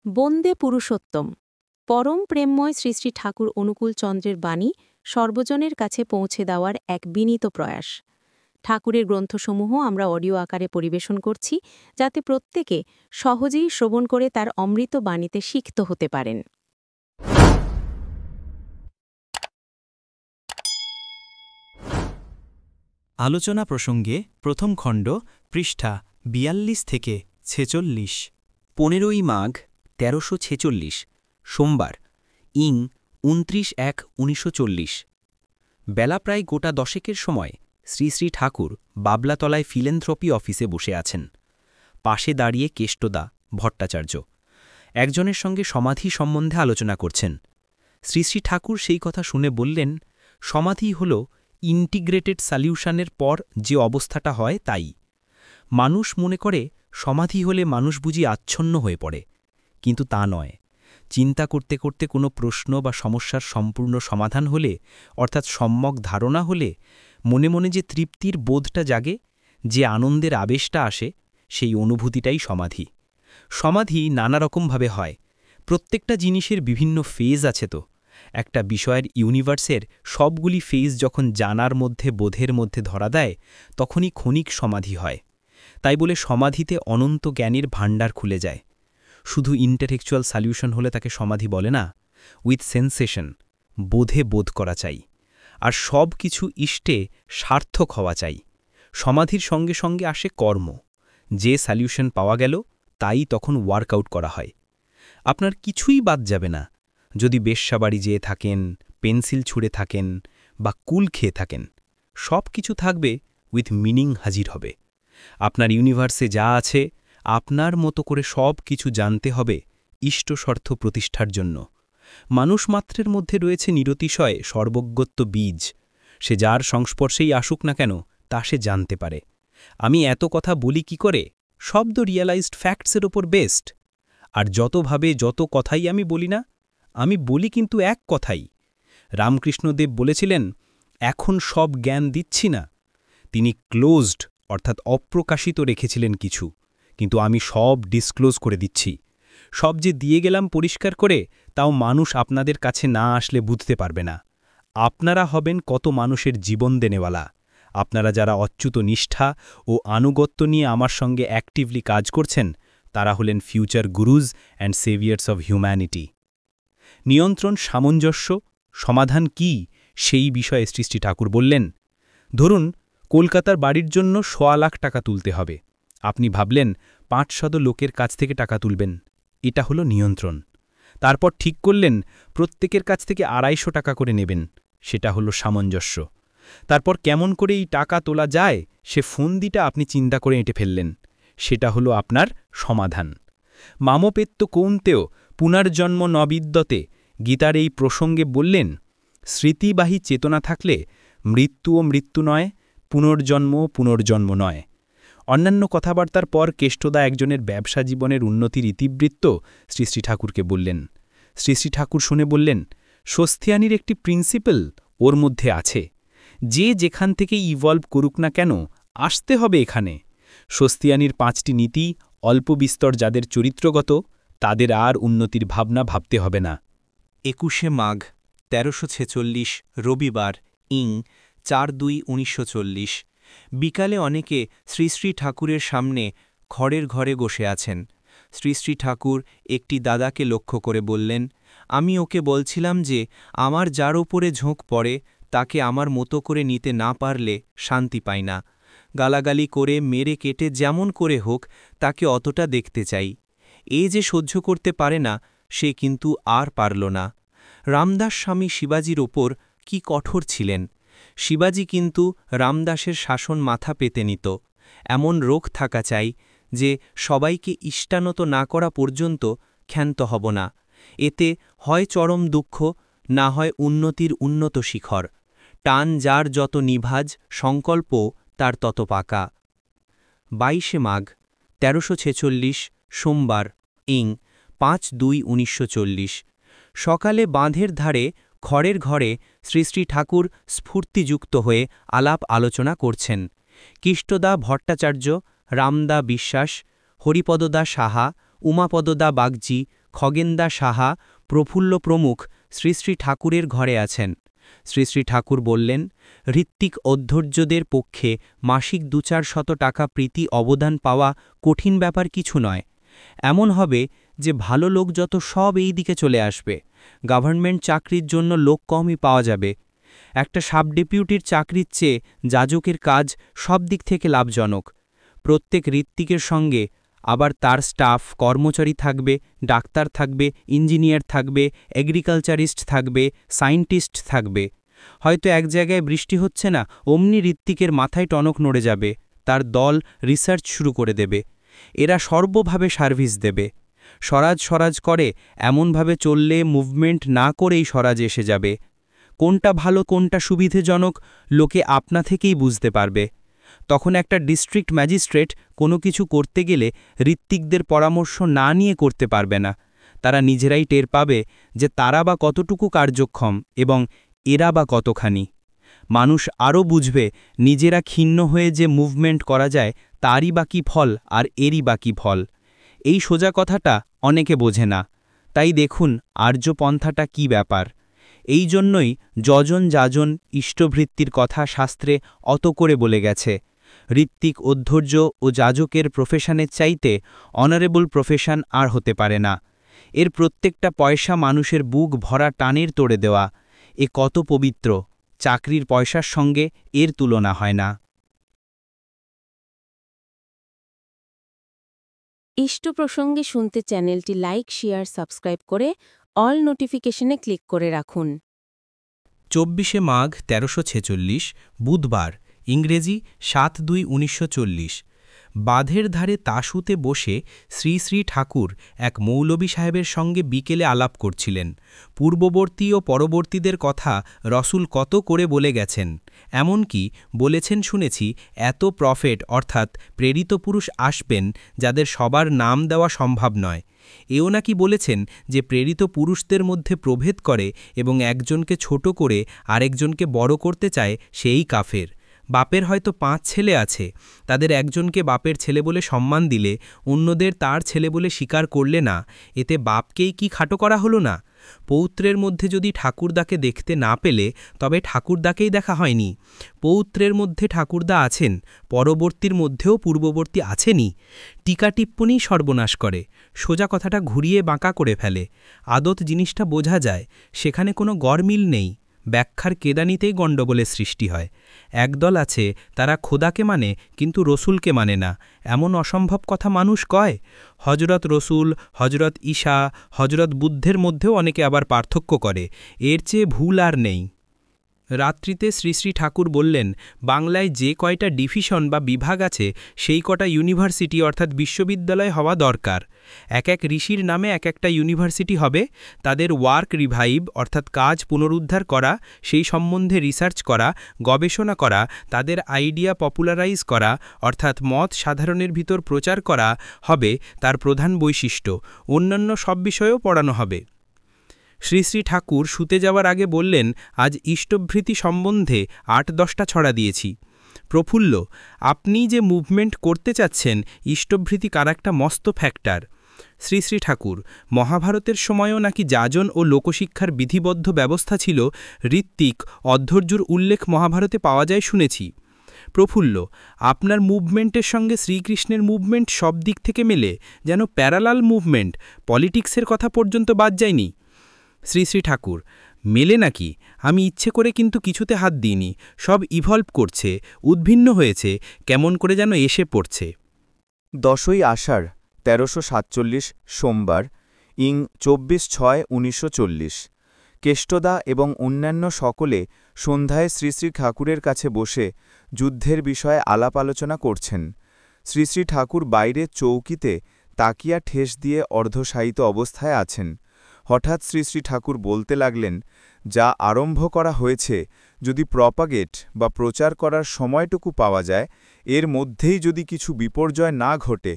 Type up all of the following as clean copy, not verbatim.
বন্দে পুরুষোত্তম পরম প্রেমময় শ্রী শ্রী ঠাকুর অনুকূল চন্দ্রের বাণী সর্বজনের কাছে পৌঁছে দেওয়ার এক বিনীত প্রয়াস। ঠাকুরের গ্রন্থসমূহ আমরা অডিও আকারে পরিবেশন করছি, যাতে প্রত্যেকে সহজেই শ্রবণ করে তার অমৃত বাণীতে সিক্ত হতে পারেন। আলোচনা প্রসঙ্গে প্রথম খণ্ড, পৃষ্ঠা ৪২ থেকে ৪৬। ১৫ই মাঘ ১৩৪৬, সোমবার, ইং ২৯/১/১৯৪০। বেলা প্রায় গোটা দশেকের সময় শ্রী শ্রী ঠাকুর বাবলাতলায় ফিলেন্থ্রপি অফিসে বসে আছেন। পাশে দাঁড়িয়ে কেষ্টদা, ভট্টাচার্য একজনের সঙ্গে সমাধি সম্বন্ধে আলোচনা করছেন। শ্রী শ্রী ঠাকুর সেই কথা শুনে বললেন, সমাধি হল ইন্টিগ্রেটেড সলিউশনের পর যে অবস্থাটা হয় তাই। মানুষ মনে করে সমাধি হলে মানুষ বুঝি আচ্ছন্ন হয়ে পড়ে, কিন্তু তা নয়। চিন্তা করতে করতে কোনো প্রশ্ন বা সমস্যার সম্পূর্ণ সমাধান হলে, অর্থাৎ সম্যক ধারণা হলে, মনে মনে যে তৃপ্তির বোধটা জাগে, যে আনন্দের আবেশটা আসে, সেই অনুভূতিটাই সমাধি। সমাধি নানা রকমভাবে হয়। প্রত্যেকটা জিনিসের বিভিন্ন ফেজ আছে তো। একটা বিষয়ের ইউনিভার্সের সবগুলি ফেজ যখন জানার মধ্যে বোধের মধ্যে ধরা দেয়, তখনই ক্ষণিক সমাধি হয়। তাই বলে সমাধিতে অনন্ত জ্ঞানের ভাণ্ডার খুলে যায়। শুধু ইন্টেলেকচুয়াল সলিউশন হলে তাকে সমাধি বলে না। উইথ সেন্সেশন, বোধে বোধ করা চাই। আর সব কিছু ইষ্টে সার্থক হওয়া চাই। সমাধির সঙ্গে সঙ্গে আসে কর্ম। যে সলিউশন পাওয়া গেল তাই তখন ওয়ার্কআউট করা হয়। আপনার কিছুই বাদ যাবে না। যদি বেশ্যাবাড়ি যেয়ে থাকেন, পেন্সিল ছুঁড়ে থাকেন বা কুল খেয়ে থাকেন, সব কিছু থাকবে, উইথ মিনিং হাজির হবে। আপনার ইউনিভার্সে যা আছে, আপনার মতো করে সব কিছু জানতে হবে ইষ্টস্বার্থ প্রতিষ্ঠার জন্য। মানুষ মাত্রের মধ্যে রয়েছে নিরতিশয় সর্বজ্ঞত্ব বীজ। সে যার সংস্পর্শেই আসুক না কেন, তা সে জানতে পারে। আমি এত কথা বলি কি করে? শব্দ রিয়ালাইজড ফ্যাক্টসের ওপর বেস্ট। আর যতভাবে যত কথাই আমি বলি না, আমি বলি কিন্তু এক কথাই। রামকৃষ্ণদেব বলেছিলেন, এখন সব জ্ঞান দিচ্ছি না। তিনি ক্লোজড, অর্থাৎ অপ্রকাশিত রেখেছিলেন কিছু, কিন্তু আমি সব ডিসক্লোজ করে দিচ্ছি। সব যে দিয়ে গেলাম পরিষ্কার করে, তাও মানুষ আপনাদের কাছে না আসলে বুঝতে পারবে না। আপনারা হবেন কত মানুষের জীবন দেনেওয়ালা। আপনারা যারা অচ্যুত নিষ্ঠা ও আনুগত্য নিয়ে আমার সঙ্গে অ্যাক্টিভলি কাজ করছেন, তারা হলেন future গুরুজ and saviours of humanity. নিয়ন্ত্রণ, সামঞ্জস্য, সমাধান কি, সেই বিষয়ে শ্রী শ্রী ঠাকুর বললেন। ধরুন, কলকাতার বাড়ির জন্য ১.৫ লাখ টাকা তুলতে হবে। আপনি ভাবলেন ৫০০ লোকের কাছ থেকে টাকা তুলবেন। এটা হলো নিয়ন্ত্রণ। তারপর ঠিক করলেন প্রত্যেকের কাছ থেকে ২৫০ টাকা করে নেবেন। সেটা হলো সামঞ্জস্য। তারপর কেমন করে এই টাকা তোলা যায়, সে ফন্দিটা আপনি চিন্তা করে এঁটে ফেললেন। সেটা হলো আপনার সমাধান। মামপেত্য কৌন্তেয় পুনর্জন্ম ন বিদ্যতে গীতার এই প্রসঙ্গে বললেন, স্মৃতিবাহী চেতনা থাকলে মৃত্যুও মৃত্যু নয়, পুনর্জন্মও পুনর্জন্ম নয়। অন্যান্য কথাবার্তার পর কেষ্টদা একজনের ব্যবসা জীবনের উন্নতির ইতিবৃত্ত শ্রী শ্রী ঠাকুরকে বললেন। শ্রী শ্রী ঠাকুর শুনে বললেন, স্বস্তিয়ানির একটি প্রিন্সিপল ওর মধ্যে আছে। যে যেখান থেকে ইভলভ করুক না কেন, আসতে হবে এখানে। স্বস্তিয়ানির ৫টি নীতি অল্প বিস্তর যাদের চরিত্রগত, তাদের আর উন্নতির ভাবনা ভাবতে হবে না। ২১শে মাঘ ১৩৪৬, রবিবার, ইং ৪/২/১৯৪০। বিকালে অনেকে শ্রী শ্রী ঠাকুরের সামনে খড়ের ঘরে বসে আছেন। শ্রী শ্রী ঠাকুর একটি দাদাকে লক্ষ্য করে বললেন, আমি ওকে বলছিলাম যে আমার যার ওপরে ঝোঁক পড়ে, তাকে আমার মতো করে নিতে না পারলে শান্তি পাই না। গালাগালি করে, মেরে কেটে, যেমন করে হোক তাকে অতটা দেখতে চাই। এ যে সহ্য করতে পারে না, সে কিন্তু আর পারল না। রামদাস স্বামী শিবাজির ওপর কি কঠোর ছিলেন। শিবাজি কিন্তু রামদাসের শাসন মাথা পেতে নিত। এমন রোগ থাকা চাই যে সবাইকে ইষ্টানত না করা পর্যন্ত ক্ষান্ত হব না। এতে হয় চরম দুঃখ, না হয় উন্নতির উন্নত শিখর। টান যার যত নিভাজ, সংকল্প তার তত পাকা। ২২শে মাঘ ১৩৪৬, সোমবার, ইং ৫/২/১৯৪০। সকালে বাঁধের ধারে খড়ের ঘরে শ্রী শ্রী ঠাকুর স্ফূর্তিযুক্ত হয়ে আলাপ আলোচনা করছেন। কিষ্টদা ভট্টাচার্য, রামদা বিশ্বাস, হরিপদদা সাহা, উমাপদদা বাগজি, খগেন্দা সাহা, প্রফুল্ল প্রমুখ শ্রী শ্রী ঠাকুরের ঘরে আছেন। শ্রী শ্রী ঠাকুর বললেন, ঋত্বিক অধৈর্যদের পক্ষে মাসিক ২-৪০০ টাকা প্রীতি অবদান পাওয়া কঠিন ব্যাপার কিছু নয়। এমন হবে যে ভালো লোক যত সব এই দিকে চলে আসবে, গভর্নমেন্ট চাকরির জন্য লোক কমই পাওয়া যাবে। একটা সাব ডেপুটির চাকরির চেয়ে যাজকের কাজ সব দিক থেকে লাভজনক। প্রত্যেক ঋত্বিকের সঙ্গে আবার তার স্টাফ কর্মচারী থাকবে, ডাক্তার থাকবে, ইঞ্জিনিয়ার থাকবে, এগ্রিকালচারিস্ট থাকবে, সায়েন্টিস্ট থাকবে। হয়তো এক জায়গায় বৃষ্টি হচ্ছে না, অমনি ঋত্বিকের মাথায় টনক নড়ে যাবে, তার দল রিসার্চ শুরু করে দেবে। এরা সর্বভাবে সার্ভিস দেবে। স্বরাজ স্বরাজ করে এমনভাবে চললে মুভমেন্ট না করেই স্বরাজ এসে যাবে। কোনটা ভালো কোনটা সুবিধেজনক লোকে আপনা থেকেই বুঝতে পারবে। তখন একটা ডিস্ট্রিক্ট ম্যাজিস্ট্রেট কোনো কিছু করতে গেলে ঋত্বিকদের পরামর্শ না নিয়ে করতে পারবে না। তারা নিজেরাই টের পাবে যে তারা বা কতটুকু কার্যক্ষম এবং এরা বা কতখানি। মানুষ আরও বুঝবে নিজেরা ক্ষীণ হয়ে যে মুভমেন্ট করা যায় তারই বা কী ফল আর এরই বা কী ফল। এই সোজা কথাটা অনেকে বোঝে না। তাই দেখুন আর্যপন্থাটা কী ব্যাপার। এই জন্যই যজন যাজন ইষ্টভৃত্তির কথা শাস্ত্রে অত করে বলে গেছে। ঋত্বিক অধৈর্য ও যাজকের প্রফেশনের চাইতে অনারেবল প্রফেশন আর হতে পারে না। এর প্রত্যেকটা পয়সা মানুষের বুক ভরা টানের তোড়ে দেওয়া। এ কত পবিত্র, চাকরির পয়সার সঙ্গে এর তুলনা হয় না। ইষ্ট প্রসঙ্গে শুনতে চ্যানেলটি লাইক, শেয়ার, সাবস্ক্রাইব করে অল নোটিফিকেশনে ক্লিক করে রাখুন। ২৪শে মাঘ ১৩৪৬ বুধবার, ইংরেজি ৭/২/১৯৪০। বাঁধের ধারে তাশুতে বসে শ্রী শ্রী ঠাকুর এক মৌলবী সাহেবের সঙ্গে বিকেলে আলাপ করছিলেন। পূর্ববর্তী ও পরবর্তীদের কথা রসুল কত করে বলে গেছেন, এমনকি বলেছেন শুনেছি এত প্রফেট অর্থাৎ প্রেরিত পুরুষ আসবেন যাদের সবার নাম দেওয়া সম্ভব নয়। এও নাকি বলেছেন যে প্রেরিত পুরুষদের মধ্যে প্রভেদ করে এবং একজনকে ছোট করে আরেকজনকে বড় করতে চায় সেই কাফের। বাপের হয়তো ৫ ছেলে আছে, তাদের একজনকে বাপের ছেলে বলে সম্মান দিলে অন্যদের তার ছেলে বলে স্বীকার করলে না, এতে বাপকেই কি খাটো করা হলো না? পৌত্রের মধ্যে যদি ঠাকুরদাকে দেখতে না পেলে তবে ঠাকুরদাকেই দেখা হয়নি। পৌত্রের মধ্যে ঠাকুরদা আছেন, পরবর্তীর মধ্যেও পূর্ববর্তী আছেনই। টিকা টিপ্পণী সর্বনাশ করে, সোজা কথাটা ঘুরিয়ে বাঁকা করে ফেলে। আদত জিনিসটা বোঝা যায়, সেখানে কোনো গরমিল নেই। ব্যাখ্যার কেদানিতেই গণ্ডগোলের সৃষ্টি হয়। একদল আছে তারা খোদাকে মানে কিন্তু রসুলকে মানে না, এমন অসম্ভব কথা মানুষ কয়। হজরত রসুল, হজরত ঈসা, হজরত বুদ্ধের মধ্যেও অনেকে আবার পার্থক্য করে, এর চেয়ে ভুল আর নেই। রাত্রিতে শ্রী শ্রী ঠাকুর বললেন, বাংলায় যে কয়টা ডিভিশন বা বিভাগ আছে সেই কটা ইউনিভার্সিটি অর্থাৎ বিশ্ববিদ্যালয় হওয়া দরকার। এক এক ঋষির নামে এক একটা ইউনিভার্সিটি হবে, তাদের ওয়ার্ক রিভাইভ অর্থাৎ কাজ পুনরুদ্ধার করা, সেই সম্বন্ধে রিসার্চ করা, গবেষণা করা, তাদের আইডিয়া পপুলারাইজ করা অর্থাৎ মত সাধারণের ভিতর প্রচার করা হবে তার প্রধান বৈশিষ্ট্য। অন্যান্য সব বিষয়েও পড়ানো হবে। শ্রী শ্রী ঠাকুর শুতে যাওয়ার আগে বললেন, আজ ইষ্টভৃতি সম্বন্ধে ৮-১০টা ছড়া দিয়েছি। প্রফুল্ল, আপনি যে মুভমেন্ট করতে চাচ্ছেন ইষ্টভৃতি কার একটা মস্ত ফ্যাক্টর। শ্রী শ্রী ঠাকুর, মহাভারতের সময়ও নাকি যাজন ও লোকশিক্ষার বিধিবদ্ধ ব্যবস্থা ছিল, ঋত্বিক অধৈর্যর উল্লেখ মহাভারতে পাওয়া যায় শুনেছি। প্রফুল্ল, আপনার মুভমেন্টের সঙ্গে শ্রীকৃষ্ণের মুভমেন্ট সব দিক থেকে মেলে, যেন প্যারালাল মুভমেন্ট, পলিটিক্সের কথা পর্যন্ত বাদ যায়নি। শ্রী শ্রী ঠাকুর, মেলে নাকি? আমি ইচ্ছে করে কিন্তু কিছুতে হাত দিইনি, সব ইভলভ করছে, উদ্ভিন্ন হয়েছে, কেমন করে যেন এসে পড়ছে। ১০ই আষাঢ় ১৩৪৭ সোমবার, ইং ২৪/৬/১৯৪০। কেষ্টদা এবং অন্যান্য সকলে সন্ধ্যায় শ্রী শ্রী ঠাকুরের কাছে বসে যুদ্ধের বিষয়ে আলাপ আলোচনা করছেন। শ্রী শ্রী ঠাকুর বাইরে চৌকিতে তাকিয়া ঠেস দিয়ে অর্ধশায়িত অবস্থায় আছেন। হঠাৎ শ্রী শ্রী ঠাকুর বলতে লাগলেন, যা আরম্ভ করা হয়েছে যদি প্রপাগেট বা প্রচার করার সময়টুকু পাওয়া যায়, এর মধ্যেই যদি কিছু বিপর্যয় না ঘটে,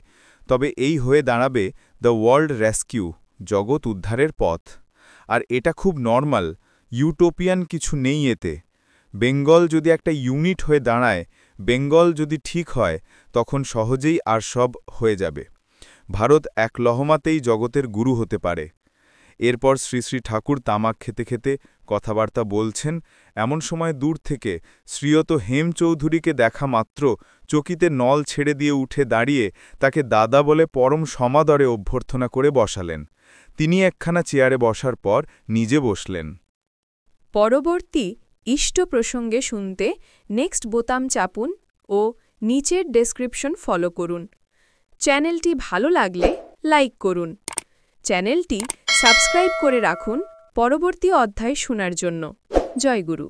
তবে এই হয়ে দাঁড়াবে দ্য ওয়ার্ল্ড রেস্কিউ, জগৎ উদ্ধারের পথ। আর এটা খুব নর্মাল, ইউটোপিয়ান কিছু নেই এতে। বেঙ্গল যদি একটা ইউনিট হয়ে দাঁড়ায়, বেঙ্গল যদি ঠিক হয়, তখন সহজেই আর সব হয়ে যাবে। ভারত এক লহমাতেই জগতের গুরু হতে পারে। এরপর শ্রী শ্রী ঠাকুর তামাক খেতে খেতে কথাবার্তা বলছেন, এমন সময় দূর থেকে শ্রীয়ত হেমচৌধুরীকে দেখা মাত্র চকিতে নল ছেড়ে দিয়ে উঠে দাঁড়িয়ে তাকে দাদা বলে পরম সমাদরে অভ্যর্থনা করে বসালেন। তিনি একখানা চেয়ারে বসার পর নিজে বসলেন। পরবর্তী ইষ্ট প্রসঙ্গে শুনতে নেক্সট বোতাম চাপুন ও নিচের ডেসক্রিপশন ফলো করুন। চ্যানেলটি ভালো লাগলে লাইক করুন। চ্যানেলটি সাবস্ক্রাইব করে রাখুন পরবর্তী অধ্যায় শোনার জন্য। জয় গুরু।